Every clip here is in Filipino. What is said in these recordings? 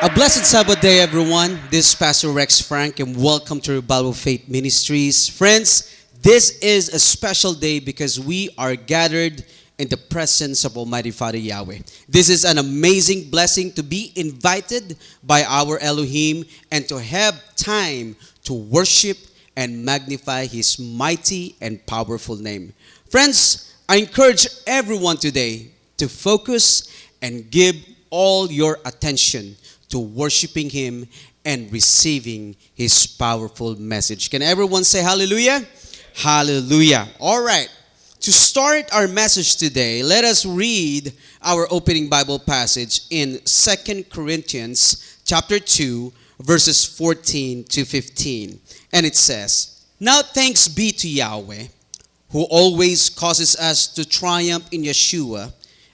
A blessed Sabbath day, everyone. This is Pastor Rex Frank, and welcome to Bible Faith Ministries. Friends, this is a special day because we are gathered in the presence of Almighty Father Yahweh. This is an amazing blessing to be invited by our Elohim and to have time to worship and magnify His mighty and powerful name. Friends, I encourage everyone today to focus and give all your attention to worshiping Him and receiving His powerful message. Can everyone say hallelujah? Hallelujah. All right. To start our message today, let us read our opening Bible passage in 2 Corinthians chapter 2, verses 14 to 15. And it says, "Now thanks be to Yahweh, who always causes us to triumph in Yeshua,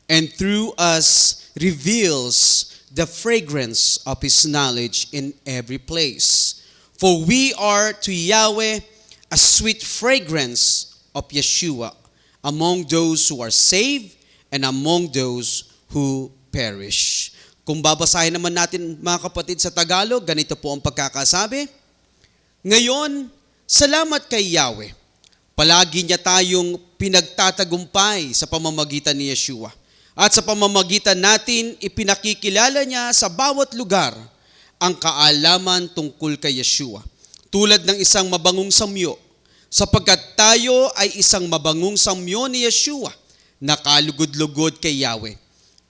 and through us reveals the fragrance of His knowledge in every place. For we are to Yahweh a sweet fragrance of Yeshua among those who are saved and among those who perish." Kung babasahin naman natin mga kapatid sa Tagalog, ganito po ang pagkakasabi. Ngayon, salamat kay Yahweh. Palagi niya tayong pinagtatagumpay sa pamamagitan ni Yeshua. At sa pamamagitan natin, ipinakikilala niya sa bawat lugar ang kaalaman tungkol kay Yeshua. Tulad ng isang mabangong samyo, sapagkat tayo ay isang mabangong samyo ni Yeshua na kalugod-lugod kay Yahweh,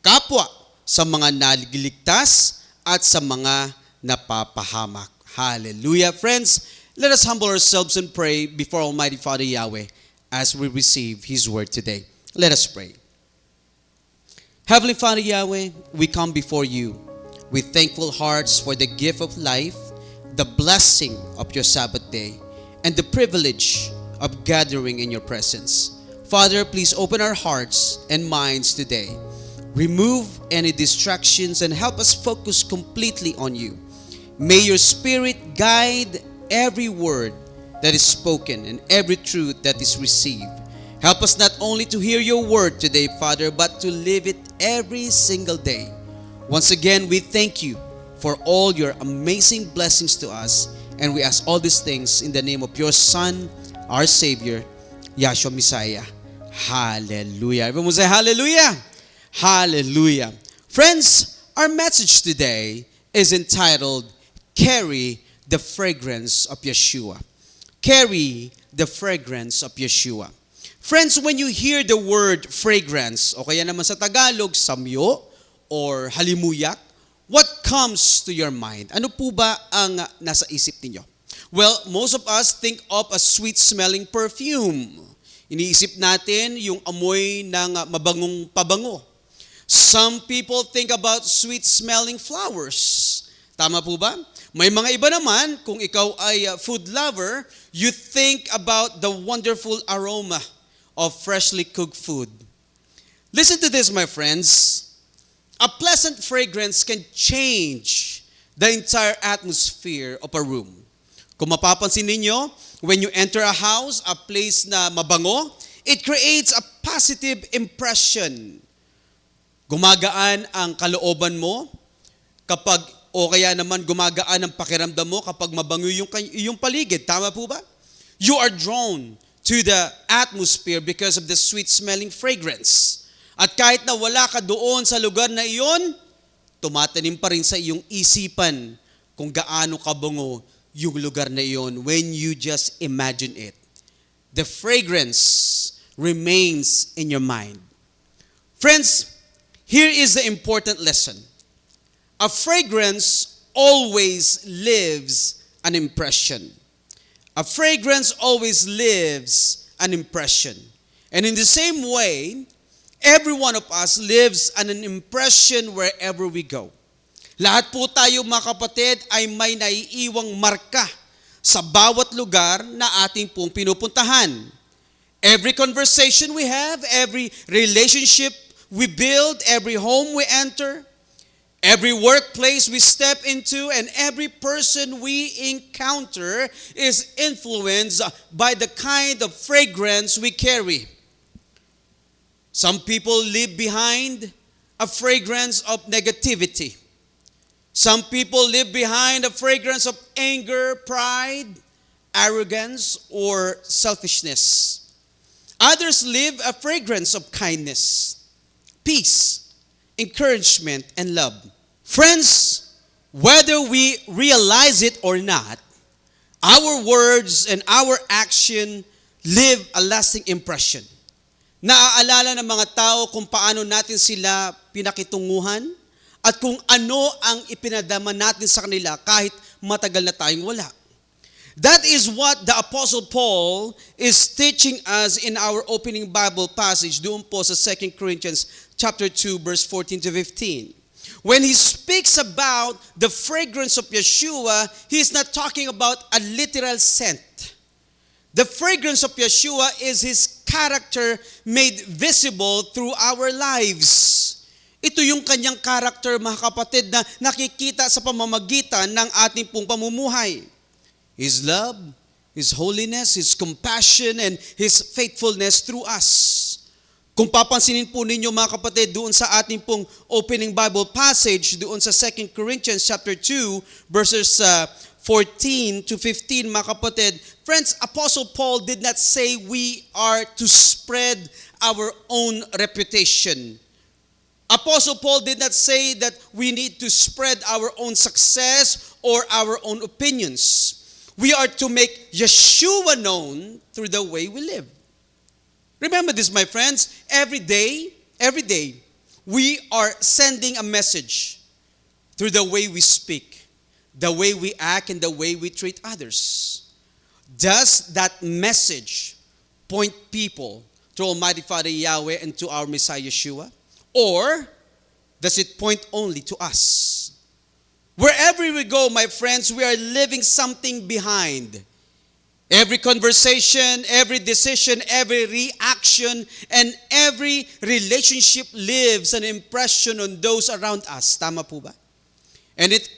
kapwa sa mga naliligtas at sa mga napapahamak. Hallelujah. Friends, let us humble ourselves and pray before Almighty Father Yahweh as we receive His word today. Let us pray. Heavenly Father Yahweh, we come before you with thankful hearts for the gift of life, the blessing of your Sabbath day, and the privilege of gathering in your presence. Father, please open our hearts and minds today. Remove any distractions and help us focus completely on you. May your Spirit guide every word that is spoken and every truth that is received. Help us not only to hear your word today, Father, but to live it every single day. Once again, we thank you for all your amazing blessings to us, and we ask all these things in the name of your Son, our Savior, Yahshua Messiah. Hallelujah. Everyone say hallelujah. Hallelujah. Friends, our message today is entitled, Carry the Fragrance of Yeshua. Carry the Fragrance of Yeshua. Friends, when you hear the word fragrance, o kaya naman sa Tagalog, samyo or halimuyak, what comes to your mind? Ano po ba ang nasa isip ninyo? Well, most of us think of a sweet-smelling perfume. Iniisip natin yung amoy ng mabangong pabango. Some people think about sweet-smelling flowers. Tama po ba? May mga iba naman, kung ikaw ay food lover, you think about the wonderful aroma of freshly cooked food. Listen to this, my friends. A pleasant fragrance can change the entire atmosphere of a room. Kung mapapansin ninyo, when you enter a house, a place na mabango, it creates a positive impression. Gumagaan ang kalooban mo kapag, o kaya naman gumagaan ang pakiramdam mo kapag mabango yung paligid. Tama po ba? You are drawn to the atmosphere because of the sweet-smelling fragrance. At kahit na wala ka doon sa lugar na iyon, tumatanim pa rin sa iyong isipan kung gaano kabango yung lugar na iyon when you just imagine it. The fragrance remains in your mind. Friends, here is the important lesson. A fragrance always leaves an impression. A fragrance always leaves an impression. And in the same way, every one of us lives an impression wherever we go. Lahat po tayo mga kapatid ay may naiiwang marka sa bawat lugar na ating pong pinupuntahan. Every conversation we have, every relationship we build, every home we enter, every workplace we step into, and every person we encounter is influenced by the kind of fragrance we carry. Some people leave behind a fragrance of negativity. Some people live behind the fragrance of anger, pride, arrogance, or selfishness. Others live a fragrance of kindness, peace, encouragement, and love. Friends, whether we realize it or not, our words and our action leave a lasting impression. Naaalala ng mga tao kung paano natin sila pinakitunguhan at kung ano ang ipinadama natin sa kanila kahit matagal na tayong wala. That is what the Apostle Paul is teaching us in our opening Bible passage doon po sa 2 Corinthians chapter 2 verse 14 to 15. When he speaks about the fragrance of Yeshua, he is not talking about a literal scent. The fragrance of Yeshua is His character made visible through our lives. Ito yung kanyang character, mga kapatid, na nakikita sa pamamagitan ng ating pong pamumuhay. His love, His holiness, His compassion, and His faithfulness through us. Kung papansinin po ninyo mga kapatid doon sa ating pong opening Bible passage, doon sa 2 Corinthians chapter 2 verses 14 to 15 mga kapatid, friends, Apostle Paul did not say we are to spread our own reputation. Apostle Paul did not say that we need to spread our own success or our own opinions. We are to make Yeshua known through the way we live. Remember this, my friends, every day, we are sending a message through the way we speak, the way we act, and the way we treat others. Does that message point people to Almighty Father Yahweh and to our Messiah Yeshua? Or does it point only to us? Wherever we go, my friends, we are leaving something behind. Every conversation, every decision, every reaction, and every relationship leaves an impression on those around us. Tama po ba? And it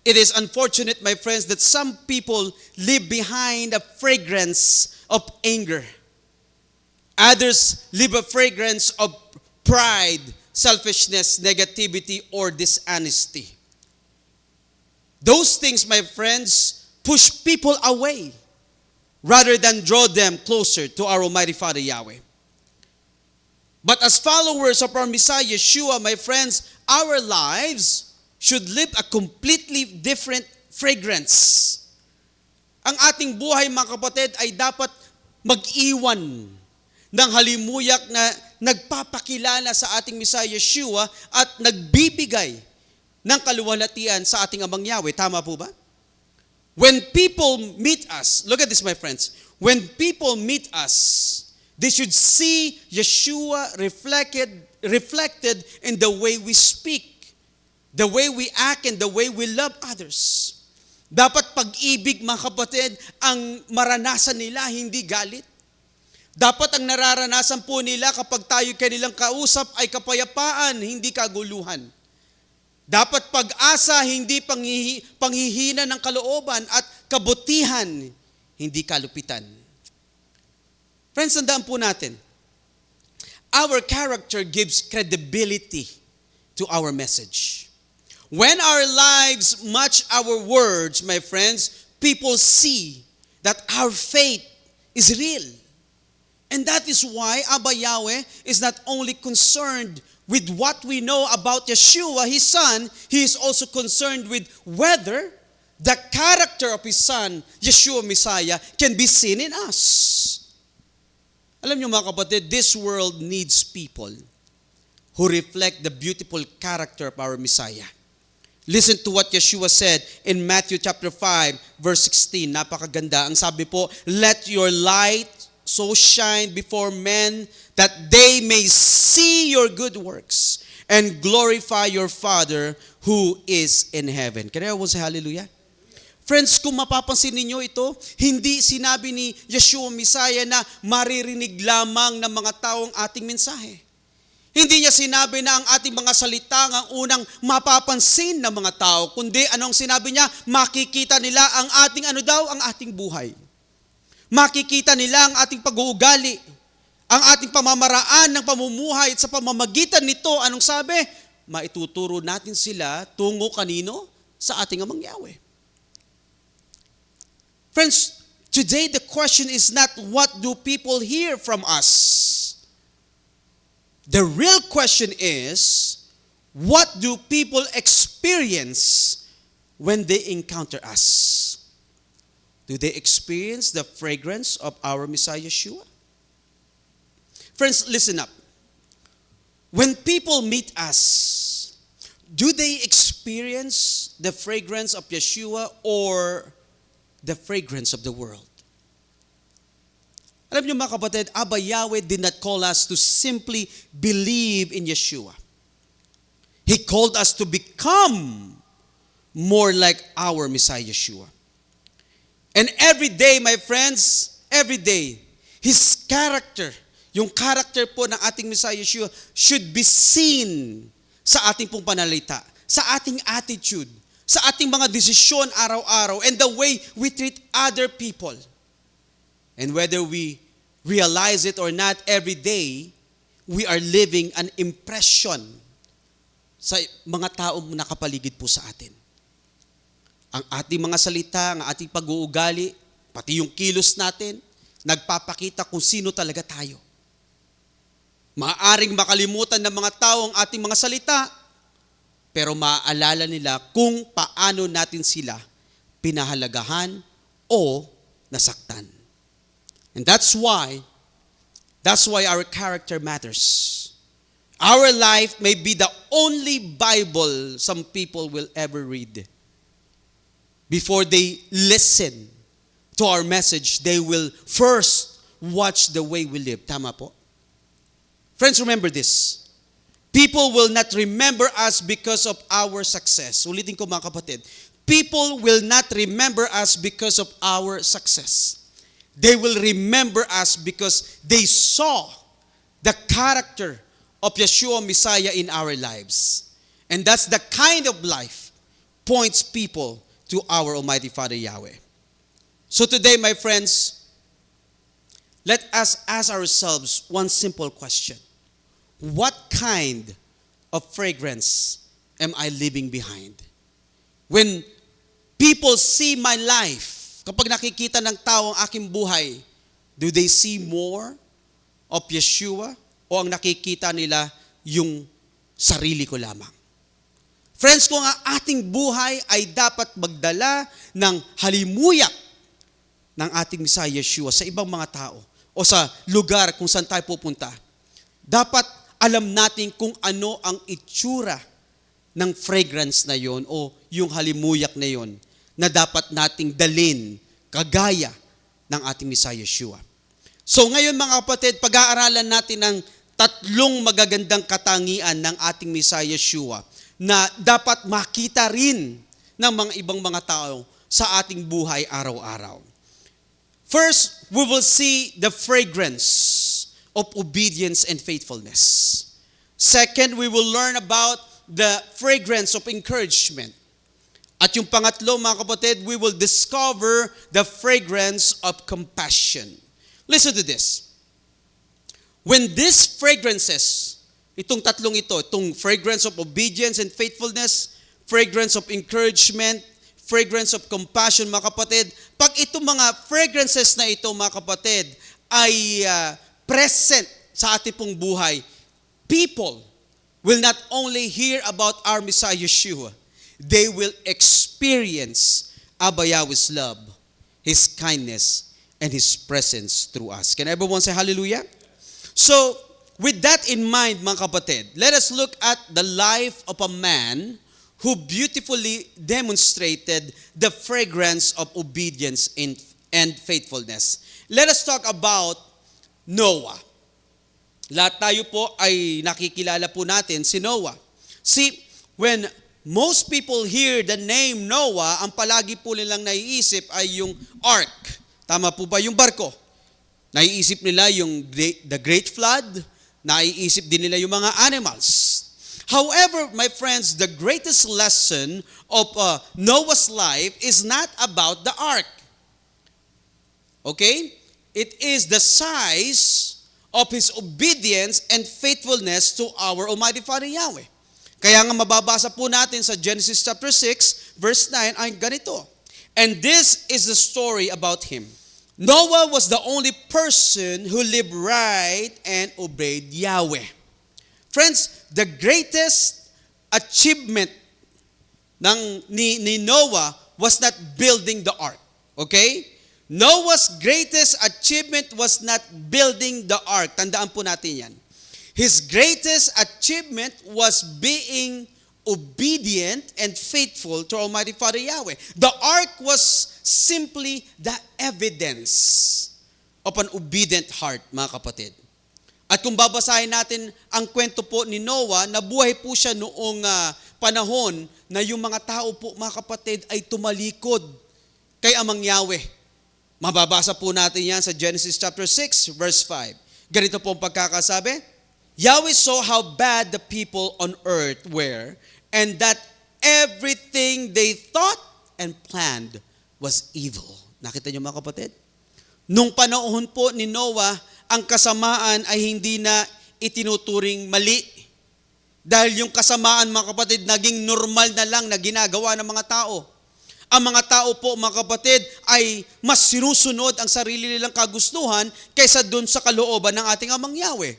is unfortunate, my friends, that some people leave behind a fragrance of anger. Others leave a fragrance of pride, selfishness, negativity, or dishonesty. Those things, my friends, push people away rather than draw them closer to our Almighty Father Yahweh. But as followers of our Messiah Yeshua, my friends, our lives should live a completely different fragrance. Ang ating buhay, mga kapatid, ay dapat mag-iwan ng halimuyak na nagpapakilala sa ating Messiah Yeshua at nagbibigay ng kaluwalhatian sa ating Amang Yahweh. Tama po ba? When people meet us, look at this, my friends. When people meet us, they should see Yeshua reflected in the way we speak, the way we act, and the way we love others. Dapat pag-ibig, mga kapatid, ang maranasan nila, hindi galit. Dapat ang nararanasan po nila kapag tayo kanilang kausap ay kapayapaan, hindi kaguluhan. Dapat pag-asa, hindi panghihina ng kalooban at kabutihan, hindi kalupitan. Friends, tandaan po natin, our character gives credibility to our message. When our lives match our words, my friends, people see that our faith is real. And that is why Abba Yahweh is not only concerned with what we know about Yeshua, His Son, He is also concerned with whether the character of His Son, Yeshua Messiah, can be seen in us. Alam niyo mga kapatid, this world needs people who reflect the beautiful character of our Messiah. Listen to what Yeshua said in Matthew chapter 5, verse 16. Napakaganda. Ang sabi po, let your light so shine before men that they may see your good works and glorify your Father who is in heaven. Can everyone say hallelujah? Friends, kung mapapansin ninyo ito, hindi sinabi ni Yeshua Messiah na maririnig lamang ng mga taong ating mensahe. Hindi niya sinabi na ang ating mga salita ang unang mapapansin ng mga tao, kundi anong sinabi niya, makikita nila ang ating buhay. Makikita nila ang ating pag-uugali, ang ating pamamaraan ng pamumuhay at sa pamamagitan nito, anong sabi? Maituturo natin sila tungo kanino? sa ating Amang Yahweh. Friends, today the question is not what do people hear from us. The real question is, what do people experience when they encounter us? Do they experience the fragrance of our Messiah Yeshua? Friends, listen up. When people meet us, do they experience the fragrance of Yeshua or the fragrance of the world? Alam niyo mga kapatid, Abba Yahweh did not call us to simply believe in Yeshua. He called us to become more like our Messiah Yeshua. And every day, my friends, every day, His character, yung character po ng ating Messiah Yeshua should be seen sa ating pong panalita, sa ating attitude, sa ating mga desisyon araw-araw, and the way we treat other people. And whether we realize it or not, every day, we are living an impression sa mga taong nakapaligid po sa atin. Ang ating mga salita, ang ating pag-uugali, pati yung kilos natin, nagpapakita kung sino talaga tayo. Maaaring makalimutan ng mga tao ang ating mga salita, pero maaalala nila kung paano natin sila pinahalagahan o nasaktan. And that's why our character matters. Our life may be the only Bible some people will ever read. Before they listen to our message, they will first watch the way we live. Tama po? Friends, remember this. People will not remember us because of our success. Ulitin ko mga kapatid. People will not remember us because of our success. They will remember us because they saw the character of Yeshua Messiah in our lives. And that's the kind of life points people to our Almighty Father Yahweh. So today, my friends, let us ask ourselves one simple question. What kind of fragrance am I leaving behind? When people see my life, kapag nakikita ng tao ang aking buhay, do they see more of Yeshua o ang nakikita nila yung sarili ko lamang? Friends, kung ang ating buhay ay dapat magdala ng halimuyak ng ating Messiah Yeshua sa ibang mga tao o sa lugar kung saan tayo pupunta, dapat alam natin kung ano ang itsura ng fragrance na yon o yung halimuyak na yon na dapat nating dalin kagaya ng ating Messiah Yeshua. So ngayon mga kapatid, pag-aaralan natin ang tatlong magagandang katangian ng ating Messiah Yeshua na dapat makita rin ng mga ibang mga tao sa ating buhay araw-araw. First, we will see the fragrance of obedience and faithfulness. Second, we will learn about the fragrance of encouragement. At yung pangatlo, mga kapatid, we will discover the fragrance of compassion. Listen to this. When these fragrances, itong tatlong ito, itong fragrance of obedience and faithfulness, fragrance of encouragement, fragrance of compassion, mga kapatid, pag itong mga fragrances na ito, mga kapatid, ay present sa ating pong buhay, people will not only hear about our Messiah Yeshua, they will experience Abba Yahweh's love, His kindness, and His presence through us. Can everyone say hallelujah? So, with that in mind, mga kapatid, let us look at the life of a man who beautifully demonstrated the fragrance of obedience and faithfulness. Let us talk about Noah. Lahat tayo po ay nakikilala po natin si Noah. See, when most people hear the name Noah, ang palagi po nilang naiisip ay yung ark. Tama po ba? Yung barko. Naiisip nila yung the great flood. Naiisip din nila yung mga animals. However, my friends, the greatest lesson of Noah's life is not about the ark. Okay? It is the size of his obedience and faithfulness to our Almighty Father Yahweh. Kaya nga mababasa po natin sa Genesis chapter 6, verse 9 ay ganito. And this is the story about him. Noah was the only person who lived right and obeyed Yahweh. Friends, the greatest achievement ni Noah was not building the ark. Okay? Noah's greatest achievement was not building the ark. Tandaan po natin yan. His greatest achievement was being obedient and faithful to Almighty Father Yahweh. The ark was simply the evidence of an obedient heart, mga kapatid. At kung babasahin natin ang kwento po ni Noah, nabuhay po siya noong panahon na yung mga tao po, mga kapatid, ay tumalikod kay Amang Yahweh. Mababasa po natin yan sa Genesis chapter 6, verse 5. Ganito po ang pagkakasabi. Yahweh saw how bad the people on earth were, and that everything they thought and planned was evil. Nakita niyo mga kapatid? Nung panahon po ni Noah, ang kasamaan ay hindi na itinuturing mali. Dahil yung kasamaan, mga kapatid, naging normal na lang na ginagawa ng mga tao. Ang mga tao po, mga kapatid, ay mas sinusunod ang sarili nilang kagustuhan kaysa dun sa kalooban ng ating Amang Yahweh.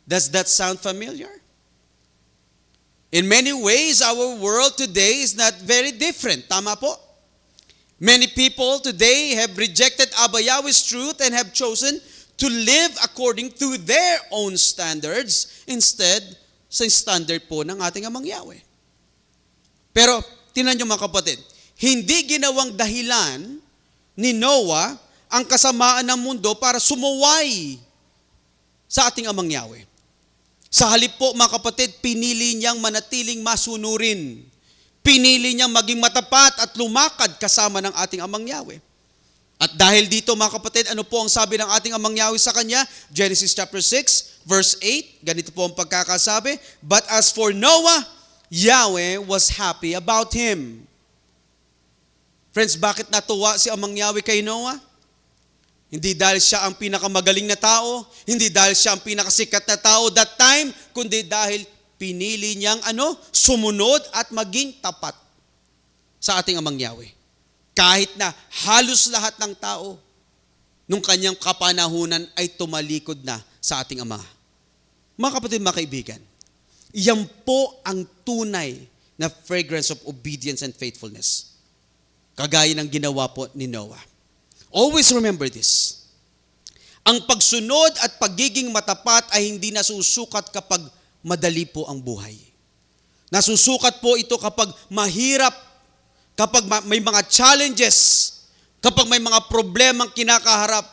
Does that sound familiar? In many ways, our world today is not very different. Tama po? Many people today have rejected Abba Yahweh's truth and have chosen to live according to their own standards instead sa standard po ng ating Amang Yahweh. Pero, tingnan niyo mga kapatid, hindi ginawang dahilan ni Noah ang kasamaan ng mundo para sumuway sa ating Amang Yahweh. Sa halip po, mga kapatid, pinili niyang manatiling masunurin. Pinili niyang maging matapat at lumakad kasama ng ating Amang Yahweh. At dahil dito, mga kapatid, ano po ang sabi ng ating Amang Yahweh sa kanya? Genesis chapter 6, verse 8, ganito po ang pagkakasabi. But as for Noah, Yahweh was happy about him. Friends, bakit natuwa si Amang Yahweh kay Noah? Hindi dahil siya ang pinakamagaling na tao, hindi dahil siya ang pinakasikat na tao that time, kundi dahil pinili niyang sumunod at maging tapat sa ating Amang Yahweh. Kahit na halos lahat ng tao nung kanyang kapanahunan ay tumalikod na sa ating Ama. Mga kapatid, mga kaibigan, yan po ang tunay na fragrance of obedience and faithfulness. Kagaya ng ginawa po ni Noah. Always remember this. Ang pagsunod at pagiging matapat ay hindi nasusukat kapag madali po ang buhay. Nasusukat po ito kapag mahirap, kapag may mga challenges, kapag may mga problemang kinakaharap.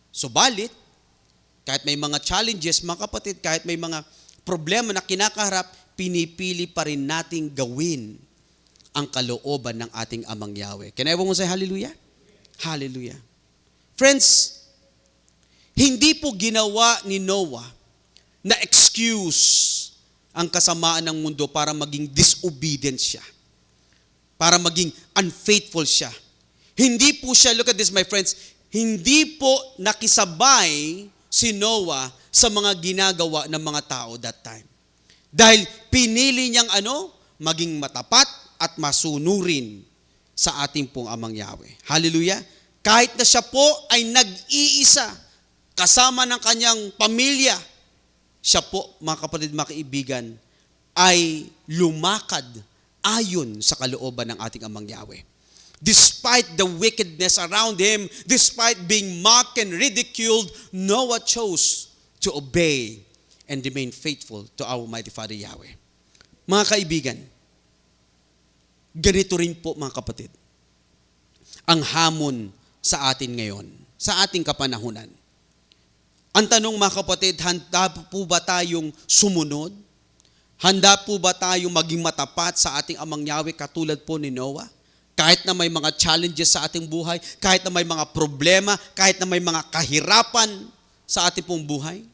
Subalit, kahit may mga challenges, mga kapatid, kahit may mga problema na kinakaharap, pinipili pa rin nating gawin ang kalooban ng ating Amang Yahweh. Can everyone say hallelujah? Hallelujah. Friends, hindi po ginawa ni Noah na excuse ang kasamaan ng mundo para maging disobedient siya. Para maging unfaithful siya. Hindi po siya, look at this my friends, hindi po nakisabay si Noah sa mga ginagawa ng mga tao that time. Dahil pinili niyang maging matapat at masunurin sa ating pong Amang Yahweh. Hallelujah! Kahit na siya po ay nag-iisa kasama ng kanyang pamilya, siya po, mga kapatid, mga kaibigan, ay lumakad ayon sa kalooban ng ating Amang Yahweh. Despite the wickedness around him, despite being mocked and ridiculed, Noah chose to obey and remain faithful to our Almighty Father Yahweh. Mga kaibigan, ganito rin po mga kapatid, ang hamon sa atin ngayon, sa ating kapanahunan. Ang tanong mga kapatid, handa po ba tayong sumunod? Handa po ba tayong maging matapat sa ating Amang Yahweh katulad po ni Noah? Kahit na may mga challenges sa ating buhay, kahit na may mga problema, kahit na may mga kahirapan sa ating pong buhay,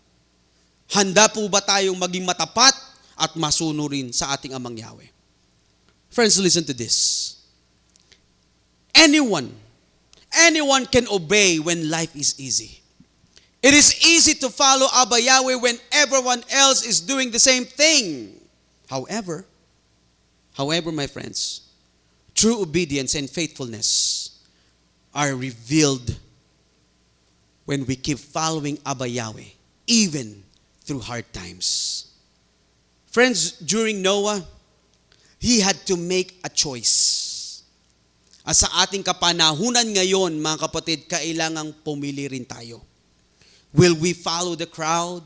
handa po ba tayong maging matapat at masunurin sa ating Amang Yahweh? Friends, listen to this. Anyone can obey when life is easy. It is easy to follow Abba Yahweh when everyone else is doing the same thing. However, my friends, True obedience and faithfulness are revealed when we keep following Abba Yahweh, even through hard times. Friends, during Noah, he had to make a choice. Sa ating kapanahunan ngayon, mga kapatid, kailangang pumili rin tayo. Will we follow the crowd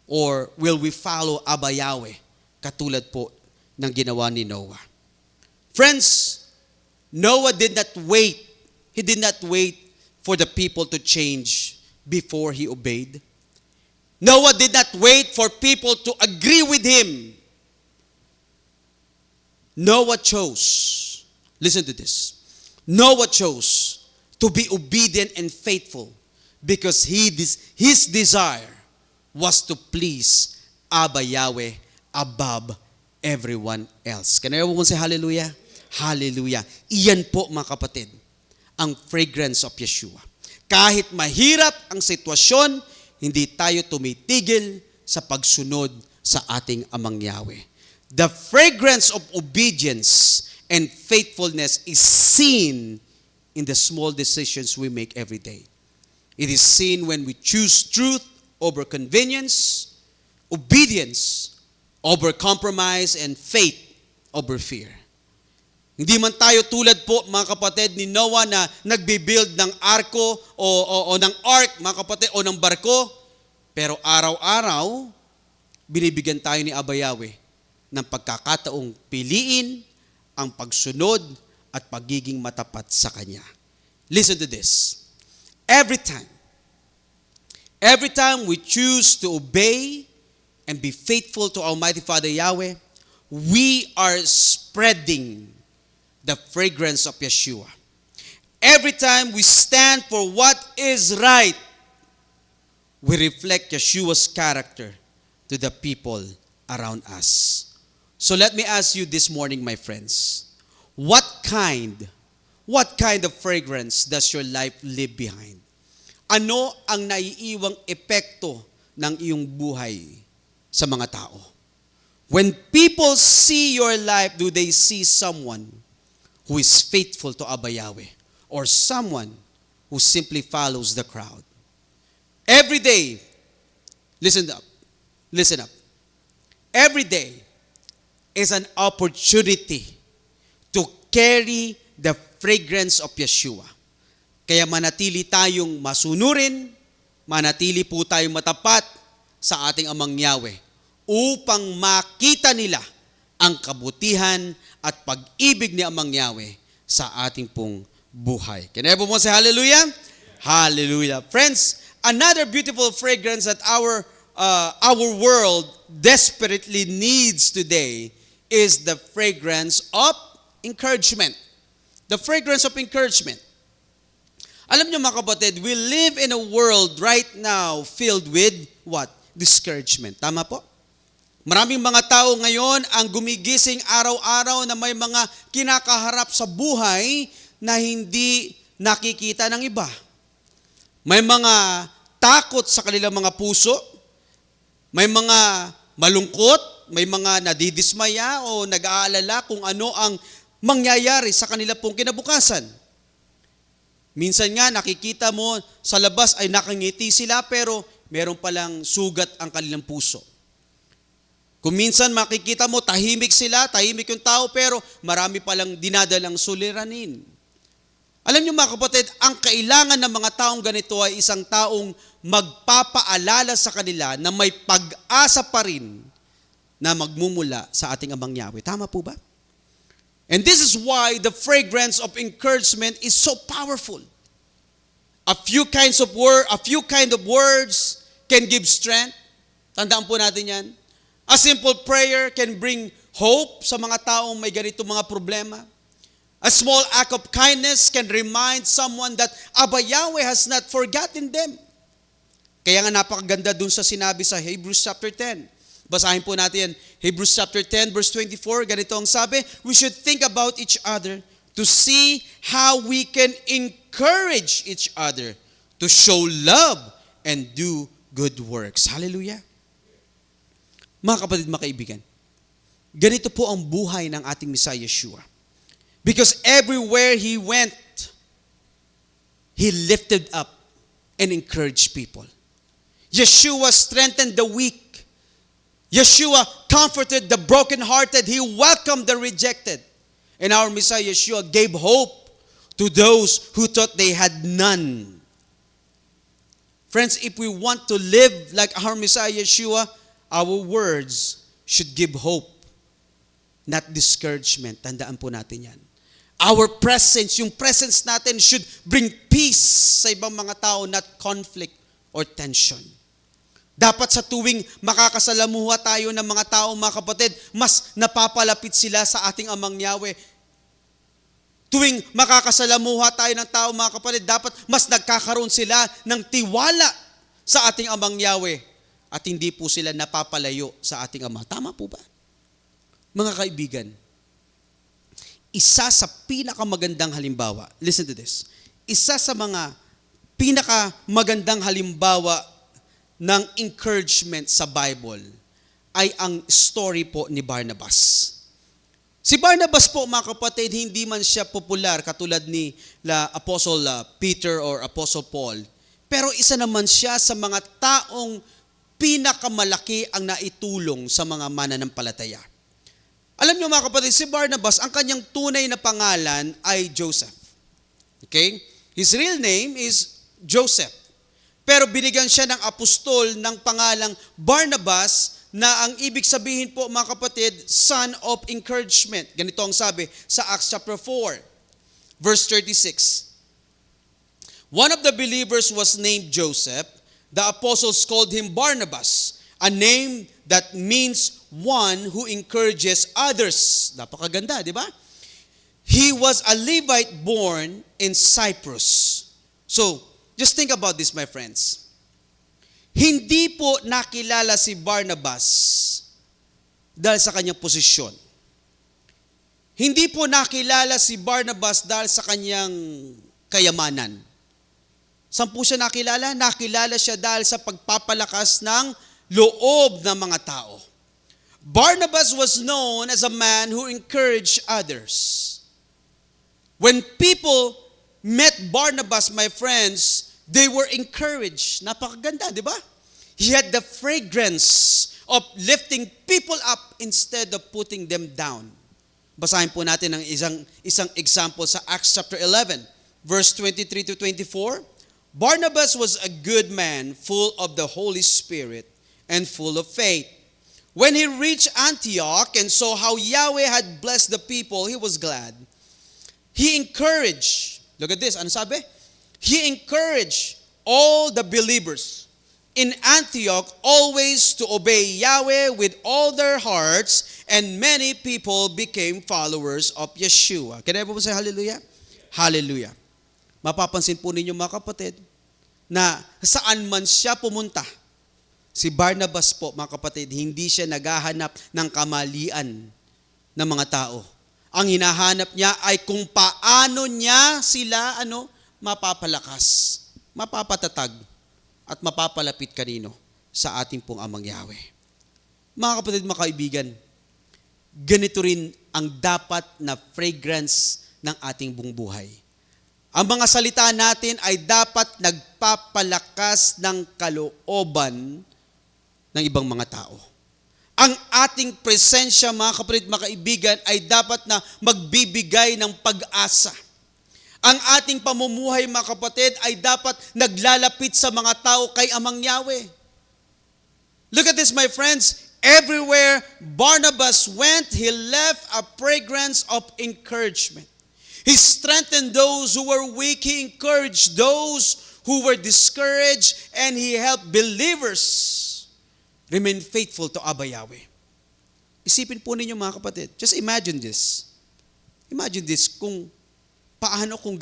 or will we follow Abba Yahweh? Katulad po ng ginawa ni Noah. Friends, Noah did not wait. He did not wait for the people to change before he obeyed. Noah did not wait for people to agree with him. Noah chose, listen to this, Noah chose to be obedient and faithful because his desire was to please Abba Yahweh above everyone else. Can everyone say hallelujah? Hallelujah. Iyan po mga kapatid, ang fragrance of Yeshua. Kahit mahirap ang sitwasyon, hindi tayo tumitigil sa pagsunod sa ating Amang Yahweh. The fragrance of obedience and faithfulness is seen in the small decisions we make every day. It is seen when we choose truth over convenience, obedience over compromise, and faith over fear. Hindi man tayo tulad po, mga kapatid, ni Noah na nagbibuild ng arko o ng ark, mga kapatid, o ng barko. Pero araw-araw, binibigyan tayo ni Abba Yahweh ng pagkakataong piliin ang pagsunod at pagiging matapat sa Kanya. Listen to this. Every time we choose to obey and be faithful to Almighty Father Yahweh, we are spreading the fragrance of Yeshua. Every time we stand for what is right, we reflect Yeshua's character to the people around us. So let me ask you this morning, my friends, what kind of fragrance does your life leave behind? Ano ang naiiwang epekto ng iyong buhay sa mga tao? When people see your life, do they see someone who is faithful to Abba Yahweh or someone who simply follows the crowd? Every day, listen up. Every day is an opportunity to carry the fragrance of Yeshua. Kaya manatili tayong masunurin, manatili po tayong matapat sa ating Amang Yahweh upang makita nila ang kabutihan at pag-ibig ni Amang Yahweh sa ating pong buhay. Can everyone say hallelujah? Hallelujah. Friends, another beautiful fragrance that our world desperately needs today is the fragrance of encouragement. The fragrance of encouragement. Alam niyo mga kapatid, we live in a world right now filled with what? Discouragement. Tama po? Maraming mga tao ngayon ang gumigising araw-araw na may mga kinakaharap sa buhay na hindi nakikita ng iba. May mga takot sa kanilang mga puso, may mga malungkot, may mga nadidismaya o nag-aalala kung ano ang mangyayari sa kanila pong kinabukasan. Minsan nga nakikita mo sa labas ay nakangiti sila pero meron palang sugat ang kanilang puso. Kung minsan makikita mo tahimik sila, tahimik yung tao pero marami palang dinadalang suliranin. Alam niyo mga kapatid, ang kailangan ng mga taong ganito ay isang taong magpapaalala sa kanila na may pag-asa pa rin na magmumula sa ating Amang Yahweh. Tama po ba? And this is why the fragrance of encouragement is so powerful. A few kind of words can give strength. Tandaan po natin yan. A simple prayer can bring hope sa mga taong may ganito mga problema. A small act of kindness can remind someone that Abba Yahweh has not forgotten them. Kaya nga napakaganda dun sa sinabi sa Hebrews chapter 10. Basahin po natin Hebrews chapter 10 verse 24. Ganito ang sabi, we should think about each other to see how we can encourage each other to show love and do good works. Hallelujah. Mga kapatid, mga kaibigan, ganito po ang buhay ng ating Messiah Yeshua. Because everywhere he went, he lifted up and encouraged people. Yeshua strengthened the weak. Yeshua comforted the brokenhearted. He welcomed the rejected. And our Messiah Yeshua gave hope to those who thought they had none. Friends, if we want to live like our Messiah Yeshua, our words should give hope, not discouragement. Tandaan po natin yan. Our presence, yung presence natin should bring peace sa ibang mga tao, not conflict or tension. Dapat sa tuwing makakasalamuha tayo ng mga tao, mga kapatid, mas napapalapit sila sa ating Amang Yahweh. Tuwing makakasalamuha tayo ng tao, mga kapatid, dapat mas nagkakaroon sila ng tiwala sa ating Amang Yahweh at hindi po sila napapalayo sa ating Ama. Tama po ba? Mga kaibigan, isa sa pinakamagandang halimbawa, listen to this, isa sa mga pinakamagandang halimbawa ng encouragement sa Bible ay ang story po ni Barnabas. Si Barnabas po, mga kapatid, hindi man siya popular katulad ni Apostle Peter or Apostle Paul, pero isa naman siya sa mga taong pinakamalaki ang naitulong sa mga mananampalataya. Alam niyo mga kapatid, si Barnabas, ang kanyang tunay na pangalan ay Joseph. Okay? His real name is Joseph. Pero binigyan siya ng apostol ng pangalang Barnabas na ang ibig sabihin po mga kapatid, son of encouragement. Ganito ang sabi sa Acts chapter 4, verse 36. One of the believers was named Joseph. The apostles called him Barnabas, a name that means one who encourages others. Napakaganda, di ba? He was a Levite born in Cyprus. So, just think about this, my friends. Hindi po nakilala si Barnabas dahil sa kanyang posisyon. Hindi po nakilala si Barnabas dahil sa kanyang kayamanan. Saan po siya nakilala? Nakilala siya dahil sa pagpapalakas ng loob ng mga tao. Barnabas was known as a man who encouraged others. When people met Barnabas, my friends, they were encouraged. Napakaganda, di ba? He had the fragrance of lifting people up instead of putting them down. Basahin po natin ang isang example sa Acts chapter 11, verse 23 to 24. Barnabas was a good man, full of the Holy Spirit and full of faith. When he reached Antioch and saw how Yahweh had blessed the people, he was glad. He encouraged, look at this, ano sabi? He encouraged all the believers in Antioch always to obey Yahweh with all their hearts, and many people became followers of Yeshua. Can everyone say hallelujah? Hallelujah. Mapapansin po ninyo mga kapatid, na saan man siya pumunta, si Barnabas po mga kapatid, hindi siya naghahanap ng kamalian ng mga tao. Ang hinahanap niya ay kung paano niya sila mapapalakas, mapapatatag, at mapapalapit kanino? Sa ating pong Amang Yahweh. Mga kapatid, mga kaibigan, ganito rin ang dapat na fragrance ng ating buong buhay. Ang mga salita natin ay dapat nagpapalakas ng kalooban ng ibang mga tao. Ang ating presensya, mga kapatid, mga kaibigan, ay dapat na magbibigay ng pag-asa. Ang ating pamumuhay, mga kapatid, ay dapat naglalapit sa mga tao kay Amang Yahweh. Look at this, my friends. Everywhere Barnabas went, he left a fragrance of encouragement. He strengthened those who were weak. He encouraged those who were discouraged. And he helped believers remain faithful to Abba Yahweh. Isipin po ninyo mga kapatid. Just imagine this. Imagine this kung paano kung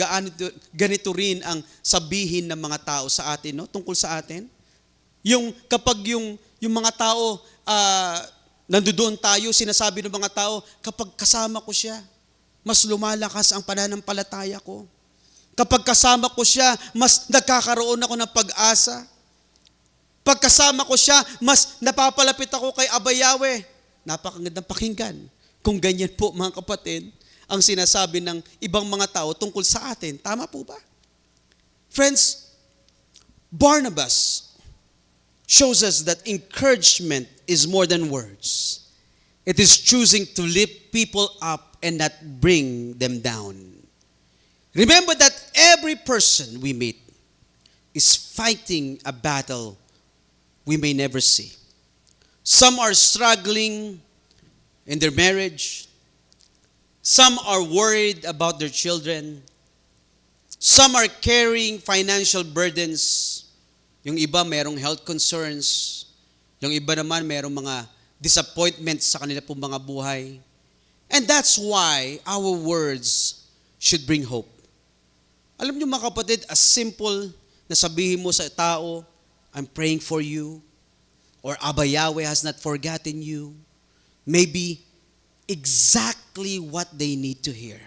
ganito rin ang sabihin ng mga tao sa atin, no? Tungkol sa atin. Yung kapag yung mga tao, nandoon tayo, sinasabi ng mga tao, kapag kasama ko siya, mas lumalakas ang pananampalataya ko. Kapag kasama ko siya, mas nagkakaroon ako ng pag-asa. Pag kasama ko siya, mas napapalapit ako kay Abba Yahweh. Napakagandang pakinggan. Kung ganyan po mga kapatid, ang sinasabi ng ibang mga tao tungkol sa atin. Tama po ba? Friends, Barnabas shows us that encouragement is more than words. It is choosing to lift people up and not bring them down. Remember that every person we meet is fighting a battle we may never see. Some are struggling in their marriage. Some are worried about their children. Some are carrying financial burdens. Yung iba mayroong health concerns. Yung iba naman mayroong mga disappointments sa kanila pong mga buhay. And that's why our words should bring hope. Alam niyo mga kapatid, as simple na sabihin mo sa tao, I'm praying for you, or Abba Yahweh has not forgotten you, maybe exactly what they need to hear.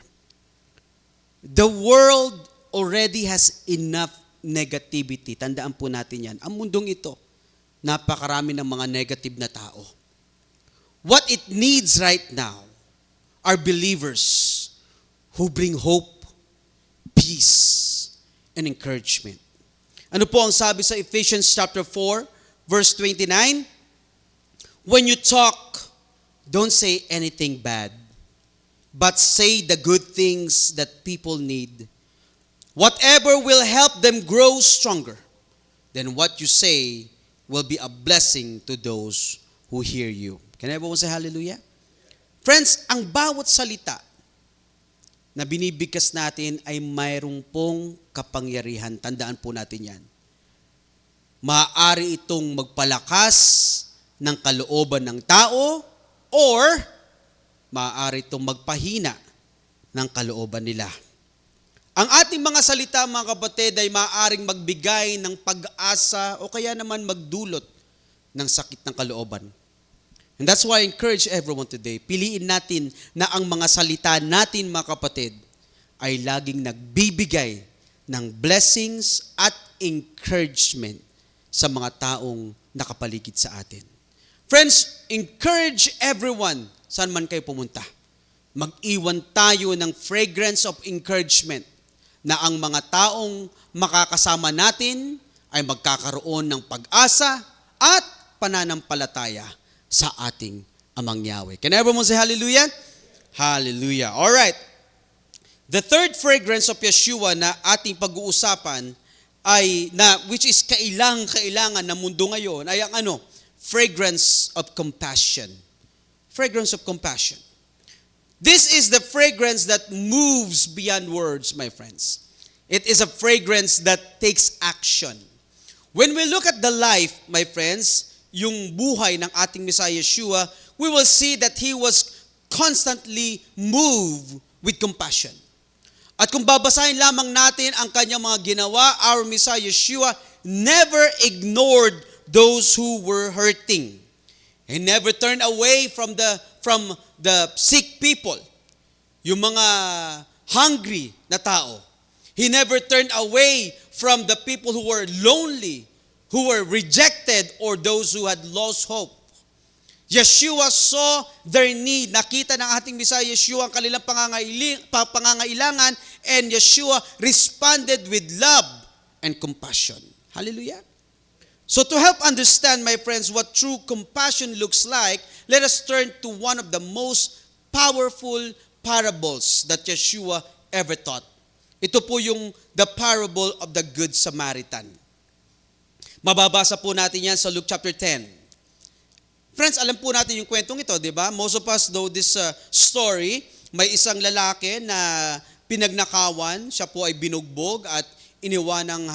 The world already has enough negativity. Tandaan po natin yan. Ang mundong ito, napakarami ng mga negative na tao. What it needs right now are believers who bring hope, peace, and encouragement. Ano po ang sabi sa Ephesians chapter 4, verse 29? When you talk, don't say anything bad, but say the good things that people need. Whatever will help them grow stronger, then what you say will be a blessing to those who hear you. Can everyone say hallelujah? Friends, ang bawat salita na binibigkas natin ay mayroong pong kapangyarihan. Tandaan po natin yan. Maaari itong magpalakas ng kalooban ng tao or maaari itong magpahina ng kalooban nila. Ang ating mga salita, mga kapatid, ay maaaring magbigay ng pag-asa o kaya naman magdulot ng sakit ng kalooban. And that's why I encourage everyone today, piliin natin na ang mga salita natin, mga kapatid, ay laging nagbibigay ng blessings at encouragement sa mga taong nakapaligid sa atin. Friends, encourage everyone, saan man kayo pumunta. Mag-iwan tayo ng fragrance of encouragement na ang mga taong makakasama natin ay magkakaroon ng pag-asa at pananampalataya sa ating Amang Yahweh. Can everyone say hallelujah? Hallelujah. All right. The third fragrance of Yeshua na ating pag-uusapan ay which is kailangan ng mundo ngayon ay ang fragrance of compassion. Fragrance of compassion. This is the fragrance that moves beyond words, my friends. It is a fragrance that takes action. When we look at the life, my friends, yung buhay ng ating Messiah Yeshua, we will see that He was constantly moved with compassion. At kung babasahin lamang natin ang kanyang mga ginawa, our Messiah Yeshua never ignored those who were hurting. He never turned away from the sick people, yung mga hungry na tao. He never turned away from the people who were lonely, who were rejected, or those who had lost hope. Yeshua saw their need. Nakita ng ating Messiah Yeshua ang kanilang pangangailangan, and Yeshua responded with love and compassion. Hallelujah. So to help understand, my friends, what true compassion looks like, let us turn to one of the most powerful parables that Yeshua ever taught. Ito po yung the parable of the Good Samaritan. Mababasa po natin yan sa Luke chapter 10. Friends, alam po natin yung kwentong ito, di ba? Most of us know this story. May isang lalaki na pinagnakawan, siya po ay binugbog at iniwanang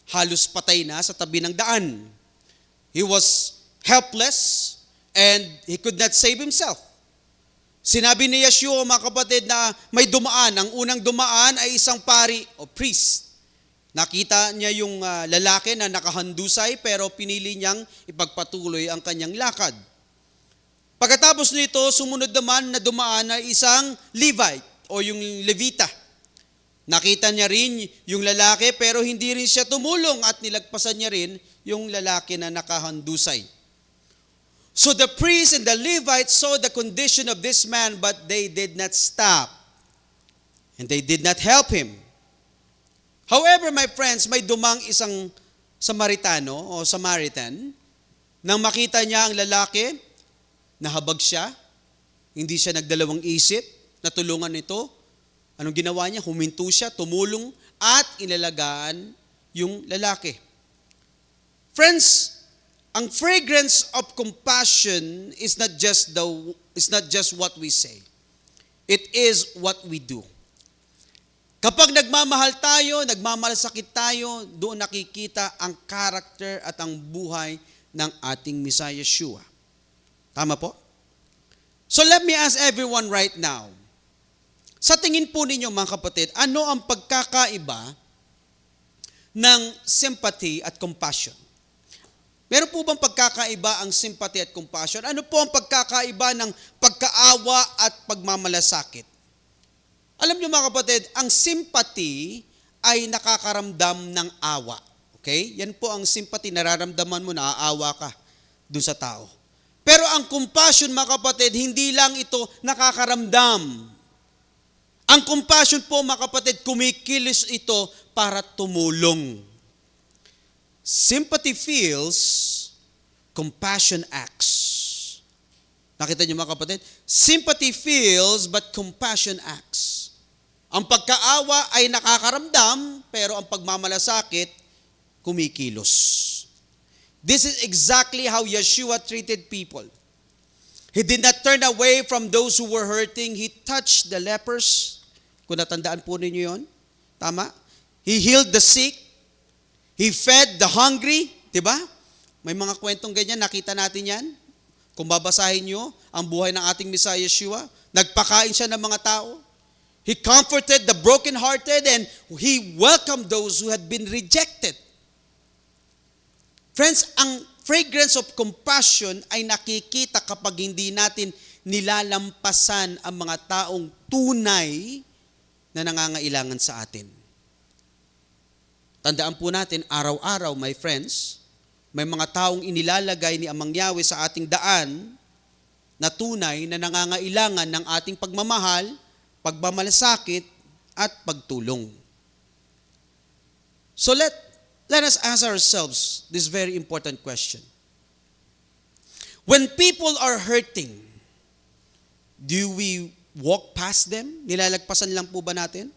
halos patay na sa tabi ng daan. He was helpless and he could not save himself. Sinabi ni Yeshua, mga kapatid, na may dumaan. Ang unang dumaan ay isang pari o priest. Nakita niya yung lalaki na nakahandusay pero pinili niyang ipagpatuloy ang kanyang lakad. Pagkatapos nito, sumunod naman na dumaan ay isang Levite o yung Levita. Nakita niya rin yung lalaki pero hindi rin siya tumulong at nilagpasan niya rin yung lalaki na nakahandusay. So the priest and the Levites saw the condition of this man but they did not stop and they did not help him. However, my friends, may dumang isang Samaritano o Samaritan nang makita niya ang lalaki, nahabag siya, hindi siya nagdalawang isip, natulungan nito. Anong ginawa niya? Huminto siya, tumulong at inalagaan yung lalaki. Friends, ang fragrance of compassion is not just what we say. It is what we do. Kapag nagmamahal tayo, nagmamalasakit tayo, doon nakikita ang karakter at ang buhay ng ating Messiah Yeshua. Tama po? So let me ask everyone right now. Sa tingin po ninyo mga kapatid, ano ang pagkakaiba ng sympathy at compassion? Meron po bang pagkakaiba ang sympathy at compassion? Ano po ang pagkakaiba ng pagkaawa at pagmamalasakit? Alam niyo mga kapatid, ang sympathy ay nakakaramdam ng awa. Okay? Yan po ang sympathy, nararamdaman mo, naaawa ka dun sa tao. Pero ang compassion mga kapatid, hindi lang ito nakakaramdam. Ang compassion po mga kapatid, kumikilos ito para tumulong. Sympathy feels, compassion acts. Nakita niyo mga kapatid? Sympathy feels, but compassion acts. Ang pagkaawa ay nakakaramdam, pero ang pagmamalasakit, kumikilos. This is exactly how Yeshua treated people. He did not turn away from those who were hurting. He touched the lepers. Kung natandaan po ninyo yun, tama? He healed the sick. He fed the hungry. Diba? May mga kwentong ganyan, nakita natin yan. Kung babasahin nyo ang buhay ng ating Messiah Yeshua, nagpakain siya ng mga tao. He comforted the brokenhearted and He welcomed those who had been rejected. Friends, ang fragrance of compassion ay nakikita kapag hindi natin nilalampasan ang mga taong tunay na nangangailangan sa atin. Tandaan po natin, araw-araw, my friends, may mga taong inilalagay ni Amang Yahweh sa ating daan na tunay na nangangailangan ng ating pagmamahal, pagmamalasakit, at pagtulong. So let us ask ourselves this very important question. When people are hurting, do we walk past them? Nilalagpasan lang po ba natin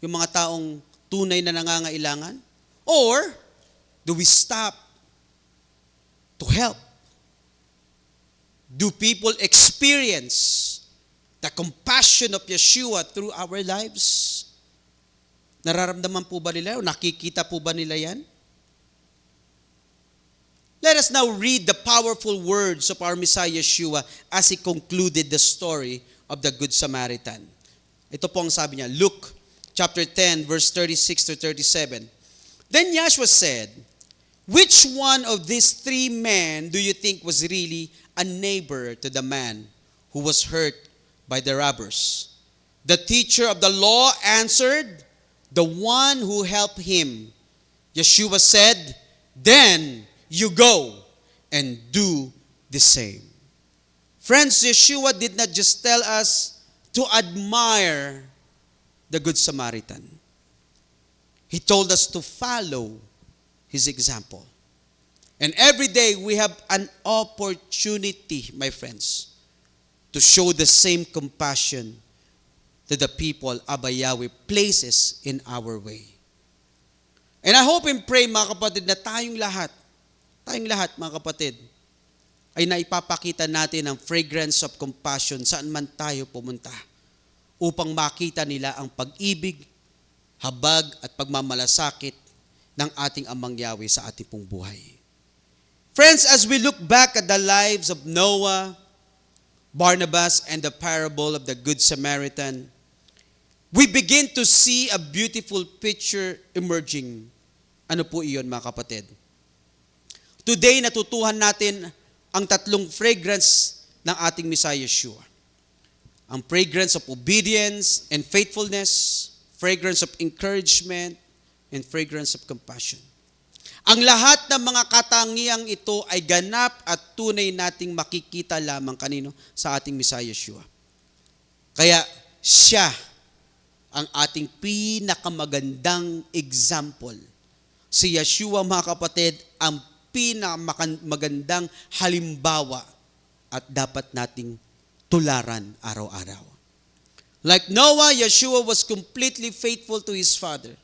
yung mga taong tunay na nangangailangan? Or do we stop to help? Do people experience the compassion of Yeshua through our lives? Nararamdaman po ba nila? O nakikita po ba nila yan? Let us now read the powerful words of our Messiah Yeshua as He concluded the story of the Good Samaritan. Ito po ang sabi niya, Luke chapter 10, verse 36 to 37. Then Yeshua said, which one of these three men do you think was really a neighbor to the man who was hurt by the robbers? The teacher of the law answered, the one who helped him. Yeshua said, then you go and do the same. Friends, Yeshua did not just tell us to admire the Good Samaritan. He told us to follow His example. And every day we have an opportunity, my friends, to show the same compassion to the people Abba Yahweh places in our way. And I hope and pray mga kapatid na tayong lahat mga kapatid, ay naipapakita natin ang fragrance of compassion saan man tayo pumunta upang makita nila ang pag-ibig, habag at pagmamalasakit ng ating Amang Yahweh sa ating pong buhay. Friends, as we look back at the lives of Noah, Barnabas, and the parable of the Good Samaritan, we begin to see a beautiful picture emerging. Ano po iyon mga kapatid? Today, natutuhan natin ang tatlong fragrance ng ating Messiah Yeshua. Ang fragrance of obedience and faithfulness, fragrance of encouragement, and fragrance of compassion. Ang lahat ng mga katangiang ito ay ganap at tunay nating makikita lamang kanino sa ating Messiah Yeshua. Kaya siya ang ating pinakamagandang example. Si Yeshua, mga kapatid, ang pinakamagandang halimbawa at dapat nating tularan araw-araw. Like Noah, Yeshua was completely faithful to his father.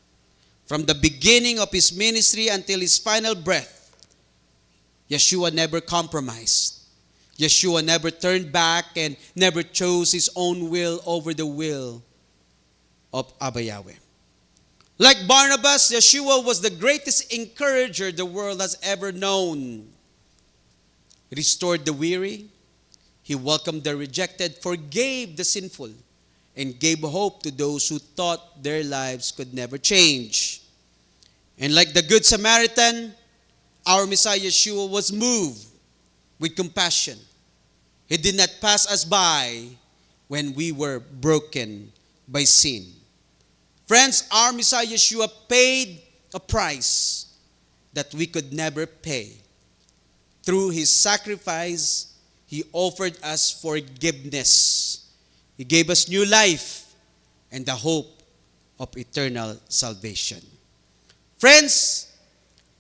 From the beginning of his ministry until his final breath, Yeshua never compromised. Yeshua never turned back and never chose his own will over the will of Abba Yahweh. Like Barnabas, Yeshua was the greatest encourager the world has ever known. He restored the weary, he welcomed the rejected, forgave the sinful, and gave hope to those who thought their lives could never change. And like the Good Samaritan, our Messiah Yeshua was moved with compassion. He did not pass us by when we were broken by sin. Friends, our Messiah Yeshua paid a price that we could never pay. Through his sacrifice, he offered us forgiveness. He gave us new life and the hope of eternal salvation. Friends,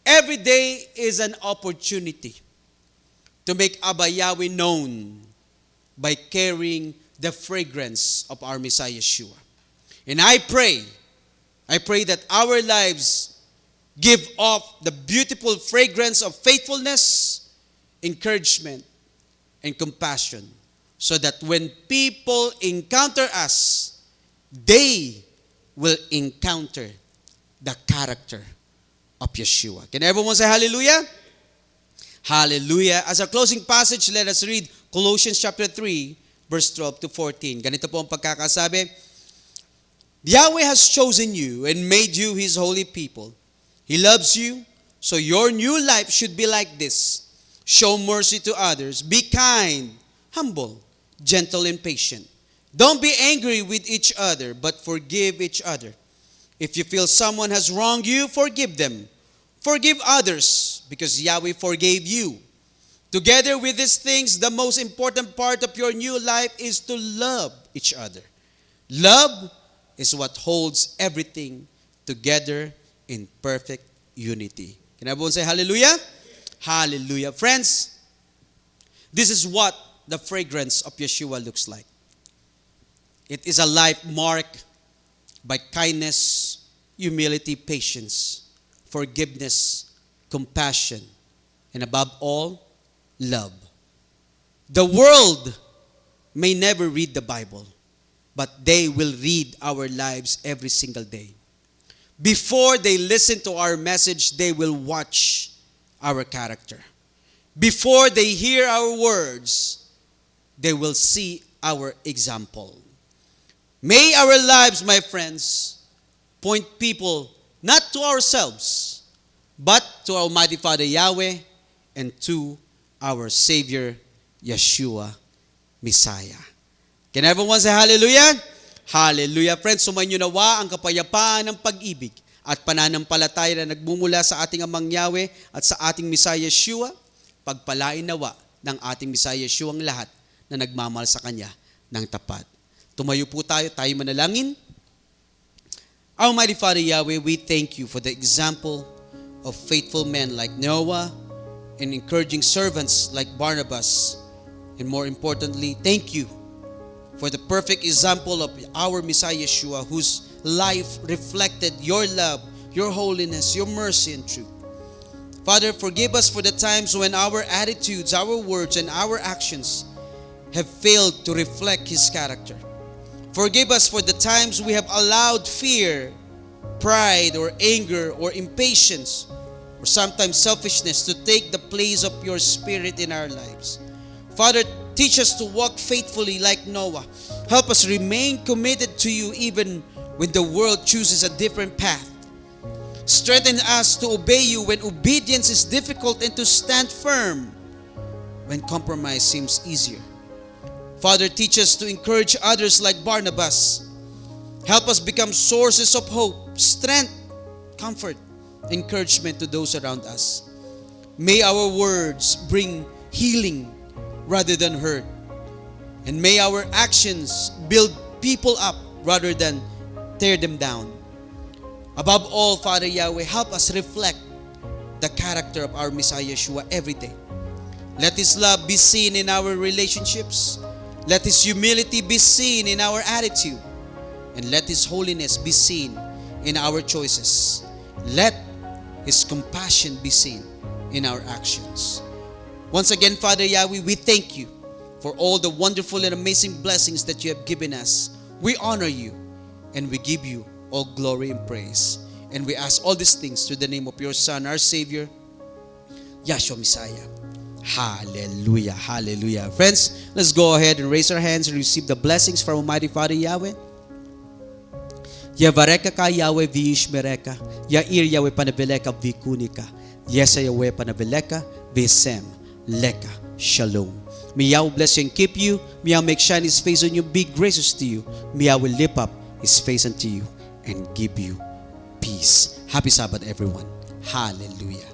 every day is an opportunity to make Abba Yahweh known by carrying the fragrance of our Messiah Yeshua. And I pray that our lives give off the beautiful fragrance of faithfulness, encouragement, and compassion, so that when people encounter us, they will encounter the character of Yeshua. Can everyone say hallelujah? Hallelujah. As our closing passage, let us read Colossians chapter 3, verse 12 to 14. Ganito po ang pagkakasabi. Yahweh has chosen you and made you His holy people. He loves you, so your new life should be like this. Show mercy to others. Be kind, humble, gentle, and patient. Don't be angry with each other, but forgive each other. If you feel someone has wronged you, forgive them. Forgive others, because Yahweh forgave you. Together with these things, the most important part of your new life is to love each other. Love is what holds everything together in perfect unity. Can everyone say hallelujah? Hallelujah. Friends, this is what the fragrance of Yeshua looks like. It is a life marked by kindness, humility, patience, forgiveness, compassion, and above all, love. The world may never read the Bible, but they will read our lives every single day. Before they listen to our message, they will watch our character. Before they hear our words, they will see our example. May our lives, my friends, point people not to ourselves, but to Almighty Father Yahweh and to our Savior, Yeshua, Messiah. Can everyone say hallelujah? Hallelujah. Friends, sumainyo nawa ang kapayapaan ng pag-ibig at pananampalataya na nagmumula sa ating Amang Yahweh at sa ating Messiah Yeshua. Pagpalain nawa ng ating Messiah Yeshua ang lahat na nagmamahal sa Kanya ng tapat. Tumayo po tayo manalangin. Almighty Father Yahweh, we thank you for the example of faithful men like Noah and encouraging servants like Barnabas. And more importantly, thank you for the perfect example of our Messiah Yeshua, whose life reflected your love, your holiness, your mercy, and truth. Father, forgive us for the times when our attitudes, our words, and our actions have failed to reflect His character. Forgive us for the times we have allowed fear, pride, or anger, or impatience, or sometimes selfishness to take the place of your Spirit in our lives. Father, teach us to walk faithfully like Noah. Help us remain committed to you even when the world chooses a different path. Strengthen us to obey you when obedience is difficult and to stand firm when compromise seems easier. Father, teach us to encourage others like Barnabas. Help us become sources of hope, strength, comfort, encouragement to those around us. May our words bring healing rather than hurt. And may our actions build people up rather than tear them down. Above all, Father Yahweh, help us reflect the character of our Messiah Yeshua every day. Let His love be seen in our relationships. Let His humility be seen in our attitude. And let His holiness be seen in our choices. Let His compassion be seen in our actions. Once again, Father Yahweh, we thank You for all the wonderful and amazing blessings that You have given us. We honor You and we give You all glory and praise. And we ask all these things through the name of Your Son, our Savior, Yahshua Messiah. Hallelujah, hallelujah. Friends, let's go ahead and raise our hands and receive the blessings from Almighty Father Yahweh. Yavareka ka Yahweh viishmereka, Yair Yahweh panaveleka vikunika, Yesa Yahweh panaveleka visem leka shalom. May Yahweh bless you and keep you. May Yahweh make shine His face on you, be gracious to you. May Yahweh lift up His face unto you and give you peace. Happy Sabbath, everyone. Hallelujah.